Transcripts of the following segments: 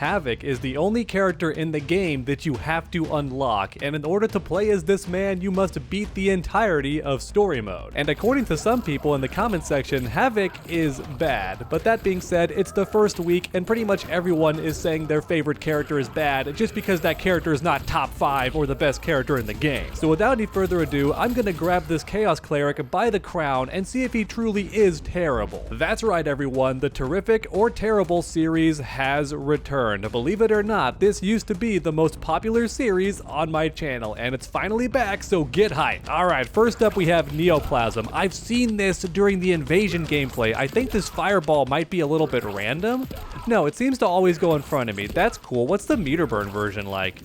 Havik is the only character in the game that you have to unlock, and in order to play as this man, you must beat the entirety of story mode. And according to some people in the comment section, Havik is bad. But that being said, it's the first week, and pretty much everyone is saying their favorite character is bad just because that character is not top 5 or the best character in the game. So without any further ado, I'm gonna grab this Chaos Cleric by the crown and see if he truly is terrible. That's right everyone, the Terrific or Terrible series has returned. Believe it or not, this used to be the most popular series on my channel, and it's finally back, so get hyped. Alright, first up we have Neoplasm. I've seen this during the invasion gameplay. I think this fireball might be a little bit random. No, it seems to always go in front of me. That's cool. What's the meter burn version like?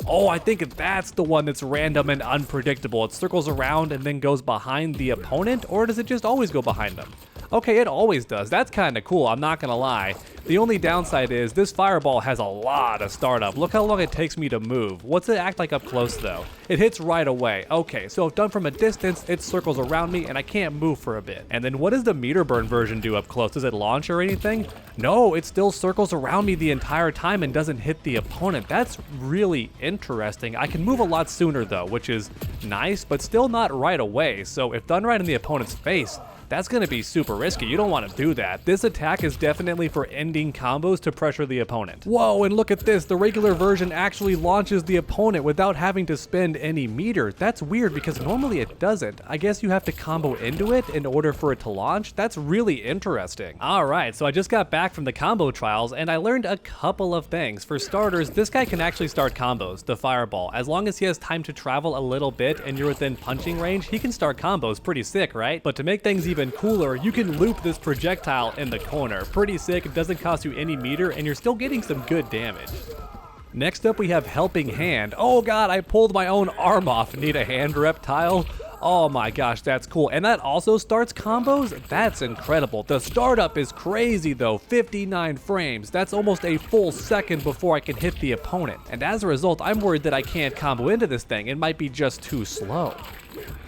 Oh, I think that's the one that's random and unpredictable. It circles around and then goes behind the opponent, or does it just always go behind them? Okay, it always does. That's kind of cool, I'm not gonna lie. The only downside is this fireball has a lot of startup. Look how long it takes me to move. What's it act like up close though? It hits right away. Okay, so if done from a distance, it circles around me and I can't move for a bit. And then what does the meter burn version do up close? Does it launch or anything? No, it still circles around me the entire time and doesn't hit the opponent. That's really interesting. I can move a lot sooner though, which is nice, but still not right away. So if done right in the opponent's face, that's gonna be super risky. You don't want to do that. This attack is definitely for ending combos to pressure the opponent. Whoa, and look at this. The regular version actually launches the opponent without having to spend any meter. That's weird because normally it doesn't. I guess you have to combo into it in order for it to launch. That's really interesting. Alright, so I just got back from the combo trials and I learned a couple of things. For starters, this guy can actually start combos, the fireball. As long as he has time to travel a little bit and you're within punching range, he can start combos. Pretty sick, right? But to make things even cooler, you can loop this projectile in the corner. Pretty sick, it doesn't cost you any meter, and you're still getting some good damage. Next up we have Helping Hand. Oh god, I pulled my own arm off. Need a hand reptile? Oh my gosh, that's cool. And that also starts combos? That's incredible. The startup is crazy though, 59 frames. That's almost a full second before I can hit the opponent. And as a result, I'm worried that I can't combo into this thing. It might be just too slow.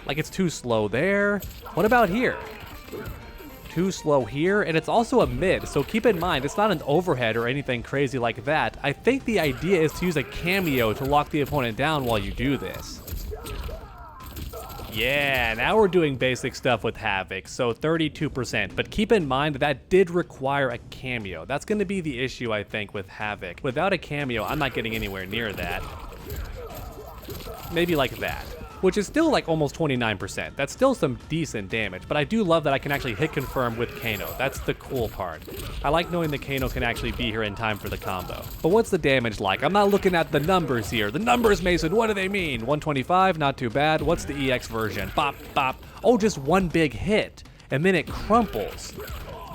Like it's too slow there. What about here? Too slow here, and it's also a mid, so keep in mind it's not an overhead or anything crazy like that. I think the idea is to use a cameo to lock the opponent down while you do this. Yeah, now we're doing basic stuff with Havik, so 32%, but keep in mind that did require a cameo. That's going to be the issue, I think, with Havik. Without a cameo, I'm not getting anywhere near that. Maybe like that. Which is still like almost 29%. That's still some decent damage, but I do love that I can actually hit confirm with Kano. That's the cool part. I like knowing the Kano can actually be here in time for the combo. But what's the damage like? I'm not looking at the numbers here. The numbers, Mason, what do they mean? 125, not too bad. What's the EX version? Bop, bop. Oh, just one big hit, and then it crumples.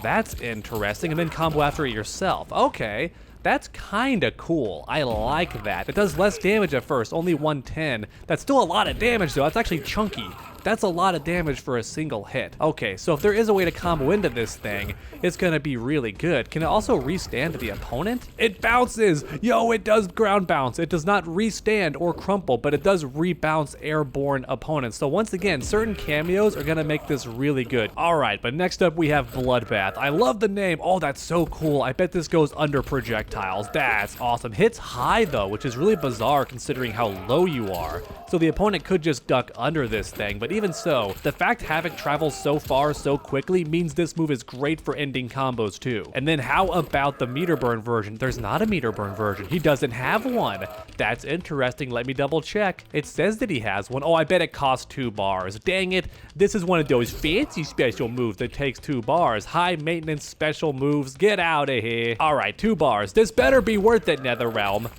That's interesting, and then combo after it yourself. Okay. That's kinda cool. I like that. It does less damage at first, only 110. That's still a lot of damage though. That's actually chunky. That's a lot of damage for a single hit. Okay, so if there is a way to combo into this thing, it's gonna be really good. Can it also restand to the opponent? It bounces! Yo, it does ground bounce. It does not restand or crumple, but it does rebounce airborne opponents. So once again, certain cameos are gonna make this really good. Alright, but next up we have Bloodbath. I love the name. Oh, that's so cool. I bet this goes under projectiles. That's awesome. Hits high though, which is really bizarre considering how low you are. So the opponent could just duck under this thing, but even so, the fact Havik travels so far so quickly means this move is great for ending combos too. And then how about the meter burn version? There's not a meter burn version. He doesn't have one. That's interesting. Let me double check. It says that he has one. Oh, I bet it costs 2 bars. Dang it. This is one of those fancy special moves that takes 2 bars. High maintenance special moves. Get out of here. All right, 2 bars. This better be worth it, Netherrealm.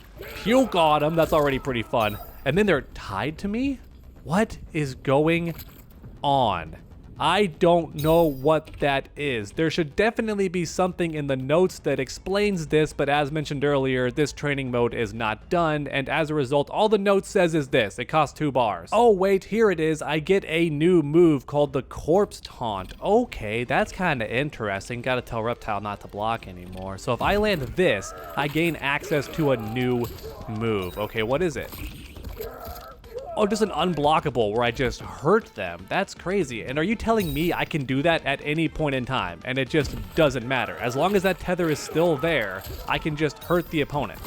Puke on him. That's already pretty fun. And then they're tied to me? What is going on? I don't know what that is. There should definitely be something in the notes that explains this, but as mentioned earlier, this training mode is not done, and as a result, all the note says is this: it costs 2 bars. Oh wait, here it is. I get a new move called the Corpse Taunt. Okay, that's kind of interesting. Gotta tell Reptile not to block anymore. So if I land this, I gain access to a new move. Okay, what is it? Oh, just an unblockable where I just hurt them. That's crazy. And are you telling me I can do that at any point in time and it just doesn't matter? As long as that tether is still there, I can just hurt the opponent.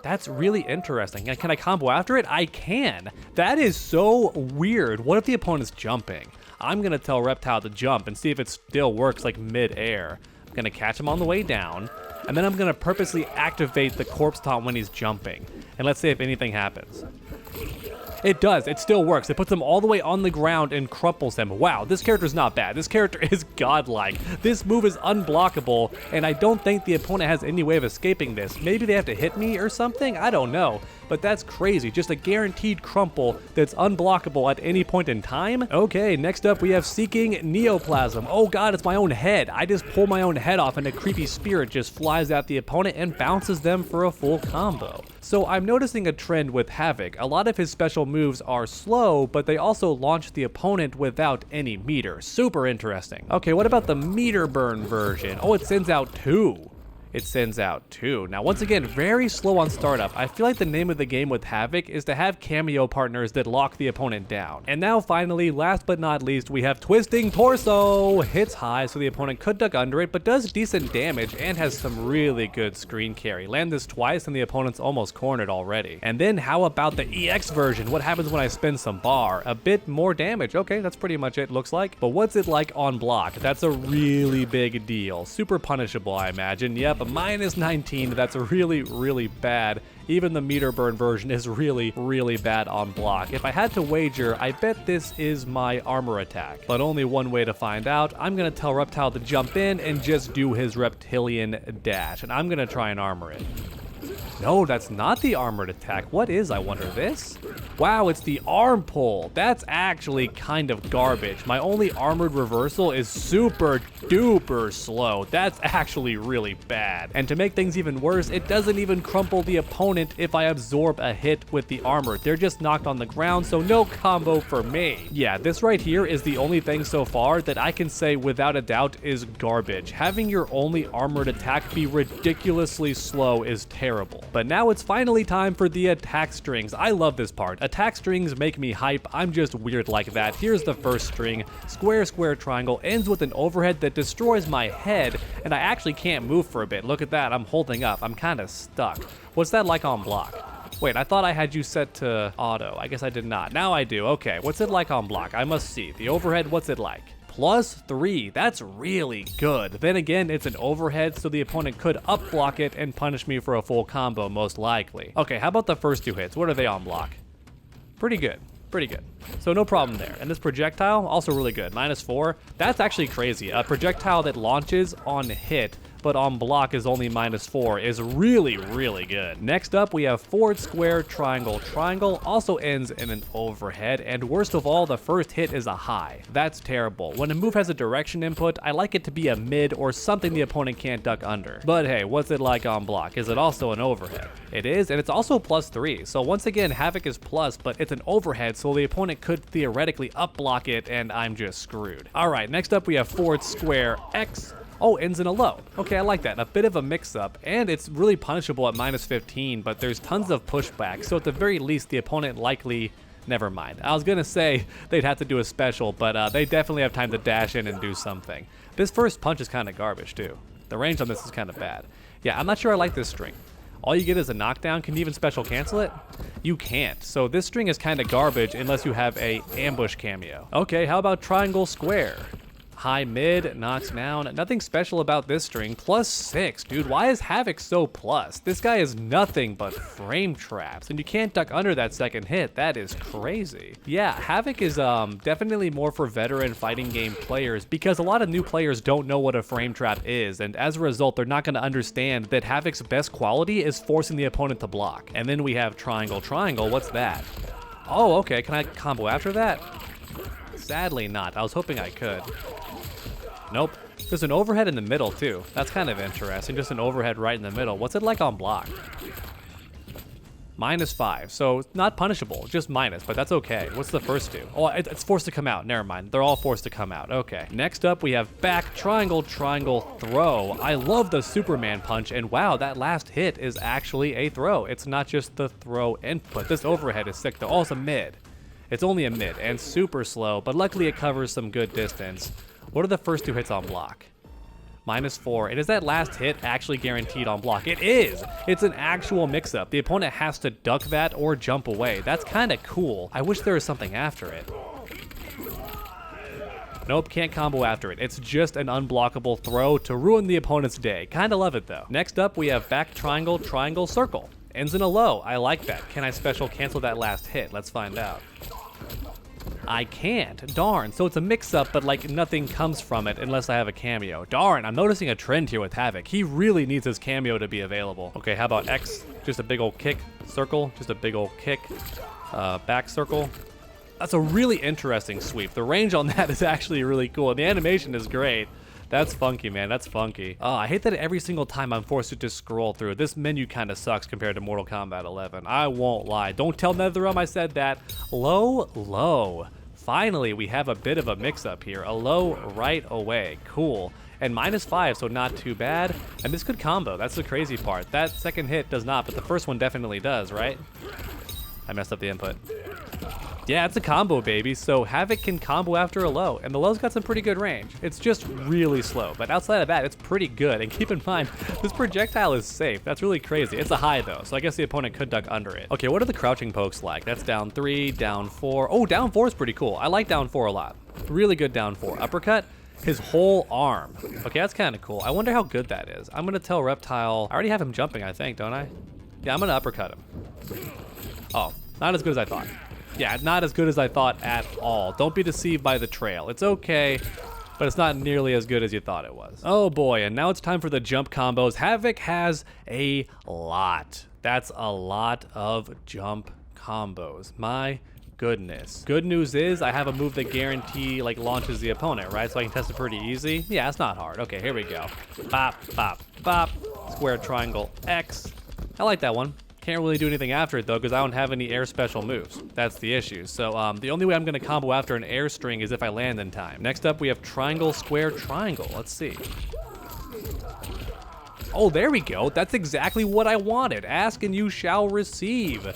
That's really interesting. And can I combo after it? I can. That is so weird. What if the opponent's jumping? I'm gonna tell Reptile to jump and see if it still works like mid-air. I'm gonna catch him on the way down, and then I'm gonna purposely activate the corpse taunt when he's jumping. And let's see if anything happens. It does, it still works. It puts him all the way on the ground and crumples him. Wow, this character's not bad. This character is godlike. This move is unblockable, and I don't think the opponent has any way of escaping this. Maybe they have to hit me or something? I don't know. But that's crazy, just a guaranteed crumple that's unblockable at any point in time. Okay, next up we have Seeking Neoplasm. Oh god, it's my own head. I just pull my own head off and a creepy spirit just flies at the opponent and bounces them for a full combo. So I'm noticing a trend with Havik. A lot of his special moves are slow, but they also launch the opponent without any meter. Super interesting. Okay, what about the meter burn version? Oh, it sends out 2. It sends out 2. Now, once again, very slow on startup. I feel like the name of the game with Havik is to have cameo partners that lock the opponent down. And now, finally, last but not least, we have Twisting Torso. Hits high, so the opponent could duck under it, but does decent damage and has some really good screen carry. Land this twice, and the opponent's almost cornered already. And then, how about the EX version? What happens when I spin some bar? A bit more damage. Okay, that's pretty much it, looks like. But what's it like on block? That's a really big deal. Super punishable, I imagine. Yep. Minus 19, that's really, really bad. Even the meter burn version is really, really bad on block. If I had to wager, I bet this is my armor attack. But only one way to find out. I'm gonna tell Reptile to jump in and just do his reptilian dash, and I'm gonna try and armor it. No, that's not the armored attack. What is, I wonder, this? Wow, it's the arm pull. That's actually kind of garbage. My only armored reversal is super duper slow. That's actually really bad. And to make things even worse, it doesn't even crumple the opponent if I absorb a hit with the armor. They're just knocked on the ground, so no combo for me. Yeah, this right here is the only thing so far that I can say without a doubt is garbage. Having your only armored attack be ridiculously slow is terrible. But now it's finally time for the attack strings. I love this part. Attack strings make me hype. I'm just weird like that. Here's the first string. Square, square, triangle. Ends with an overhead that destroys my head, and I actually can't move for a bit. Look at that. I'm holding up. I'm kind of stuck. What's that like on block? Wait, I thought I had you set to auto. I guess I did not. Now I do. Okay, what's it like on block? I must see. The overhead, what's it like? +3, that's really good. Then again, it's an overhead, so the opponent could up block it and punish me for a full combo, most likely. Okay, how about the first 2 hits? What are they on block? Pretty good. Pretty good. So no problem there. And this projectile, also really good. -4. That's actually crazy. A projectile that launches on hit but on block is only -4 is really, really good. Next up, we have forward square, triangle, triangle, also ends in an overhead, and worst of all, the first hit is a high. That's terrible. When a move has a direction input, I like it to be a mid or something the opponent can't duck under. But hey, what's it like on block? Is it also an overhead? It is, and it's also +3. So once again, Havik is plus, but it's an overhead, so the opponent could theoretically up block it, and I'm just screwed. All right, next up we have forward square, X. Oh, ends in a low. Okay, I like that. A bit of a mix-up, and it's really punishable at -15, but there's tons of pushback, so at the very least, the opponent likely... Never mind. I was gonna say they'd have to do a special, but they definitely have time to dash in and do something. This first punch is kind of garbage, too. The range on this is kind of bad. Yeah, I'm not sure I like this string. All you get is a knockdown. Can you even special cancel it? You can't. So this string is kind of garbage unless you have a ambush cameo. Okay, how about triangle square? High mid, knocks down. Nothing special about this string. +6, dude. Why is Havik so plus? This guy is nothing but frame traps, and you can't duck under that second hit. That is crazy. Yeah, Havik is definitely more for veteran fighting game players because a lot of new players don't know what a frame trap is, and as a result, they're not going to understand that Havik's best quality is forcing the opponent to block. And then we have triangle, triangle. What's that? Oh, okay. Can I combo after that? Sadly not. I was hoping I could. Nope. There's an overhead in the middle, too. That's kind of interesting. Just an overhead right in the middle. What's it like on block? -5, so not punishable, just minus, but that's okay. What's the first two? Oh, it's forced to come out. Never mind. They're all forced to come out. Okay. Next up, we have back triangle, triangle, throw. I love the Superman punch, and wow, that last hit is actually a throw. It's not just the throw input. This overhead is sick though. Oh, it's a mid. It's only a mid and super slow, but luckily it covers some good distance. What are the first two hits on block? -4. And is that last hit actually guaranteed on block? It is! It's an actual mix-up. The opponent has to duck that or jump away. That's kind of cool. I wish there was something after it. Nope, can't combo after it. It's just an unblockable throw to ruin the opponent's day. Kinda love it though. Next up, we have back triangle, triangle, circle. Ends in a low. I like that. Can I special cancel that last hit? Let's find out. I can't. Darn. So it's a mix-up, but like nothing comes from it unless I have a cameo. Darn, I'm noticing a trend here with Havik. He really needs his cameo to be available. Okay, how about X? Just a big old kick. Circle. Just a big old kick. Back circle. That's a really interesting sweep. The range on that is actually really cool. And the animation is great. That's funky, man. That's funky. Oh, I hate that every single time I'm forced to just scroll through. This menu kind of sucks compared to Mortal Kombat 11. I won't lie. Don't tell NetherRealm I said that. Low, low. Finally, we have a bit of a mix-up here. A low right away. Cool. And -5, so not too bad. And this could combo. That's the crazy part. That second hit does not, but the first one definitely does, right? I messed up the input. Yeah, it's a combo, baby. So Havik can combo after a low, and the low's got some pretty good range. It's just really slow, but outside of that, it's pretty good. And keep in mind, this projectile is safe. That's really crazy. It's a high though, so I guess the opponent could duck under it. Okay, what are the crouching pokes like? That's down 3, down 4. Oh, down 4 is pretty cool. I like down 4 a lot. Really good down 4. Uppercut, his whole arm. Okay, that's kind of cool. I wonder how good that is. I'm gonna tell Reptile. I already have him jumping, I think, don't I? Yeah, I'm gonna uppercut him. Oh, not as good as I thought. Yeah, not as good as I thought at all. Don't be deceived by the trail. It's okay, but it's not nearly as good as you thought it was. Oh boy, and now it's time for the jump combos. Havik has a lot. That's a lot of jump combos. My goodness. Good news is I have a move that guarantee like launches the opponent, right? So I can test it pretty easy. Yeah, it's not hard. Okay, here we go. Bop, bop, bop. Square triangle X. I like that one. Can't really do anything after it though because I don't have any air special moves. That's the issue. So the only way I'm gonna combo after an air string is if I land in time. Next up we have triangle, square, triangle. Let's see. Oh, there we go. That's exactly what I wanted. Ask and you shall receive.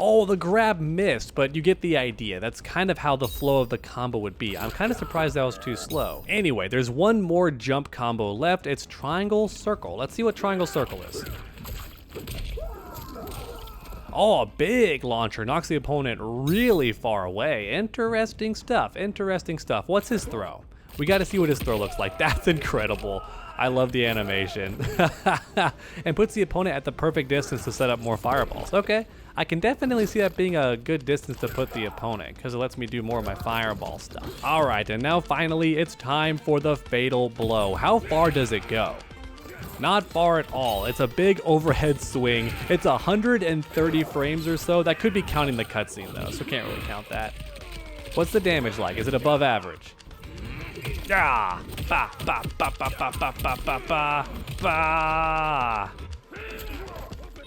Oh, the grab missed, but you get the idea. That's kind of how the flow of the combo would be. I'm kind of surprised that was too slow. Anyway, there's one more jump combo left. It's triangle, circle. Let's see what triangle, circle is. Oh, a big launcher. Knocks the opponent really far away. Interesting stuff. Interesting stuff. What's his throw? We got to see what his throw looks like. That's incredible. I love the animation. And puts the opponent at the perfect distance to set up more fireballs. Okay, I can definitely see that being a good distance to put the opponent because it lets me do more of my fireball stuff. All right, and now finally it's time for the fatal blow. How far does it go? Not far at all. It's a big overhead swing. It's 130 frames or so. That could be counting the cutscene though, so can't really count that. What's the damage like? Is it above average? Ah, ba, ba, ba, ba, ba, ba, ba, ba, ba, ba.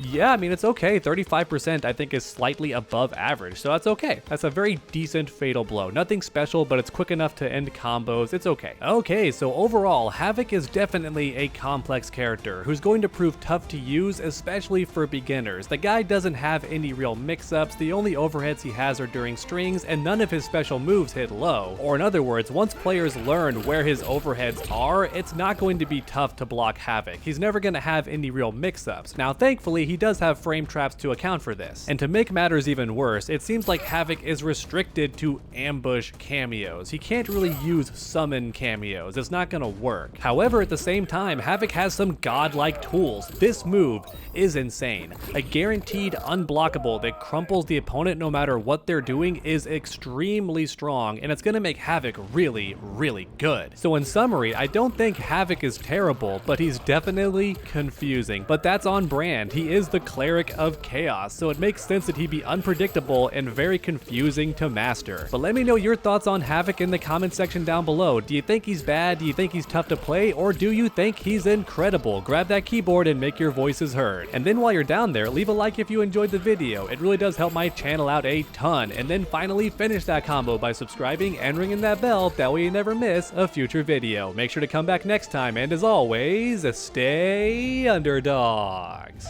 Yeah, I mean, it's okay. 35% I think is slightly above average, so that's okay. That's a very decent fatal blow. Nothing special, but it's quick enough to end combos. It's okay. Okay, so overall, Havik is definitely a complex character who's going to prove tough to use, especially for beginners. The guy doesn't have any real mix-ups. The only overheads he has are during strings, and none of his special moves hit low. Or in other words, once players learn where his overheads are, it's not going to be tough to block Havik. He's never going to have any real mix-ups. Now, thankfully, he does have frame traps to account for this. And to make matters even worse, it seems like Havik is restricted to ambush cameos. He can't really use summon cameos. It's not gonna work. However, at the same time, Havik has some godlike tools. This move is insane. A guaranteed unblockable that crumples the opponent no matter what they're doing is extremely strong, and it's gonna make Havik really, really good. So in summary, I don't think Havik is terrible, but he's definitely confusing. But that's on brand. He is is the Cleric of Chaos, so it makes sense that he'd be unpredictable and very confusing to master. But let me know your thoughts on Havik in the comment section down below. Do you think he's bad? Do you think he's tough to play? Or do you think he's incredible? Grab that keyboard and make your voices heard. And then while you're down there, leave a like if you enjoyed the video. It really does help my channel out a ton. And then finally finish that combo by subscribing and ringing that bell, that way you never miss a future video. Make sure to come back next time, and as always, stay underdogs.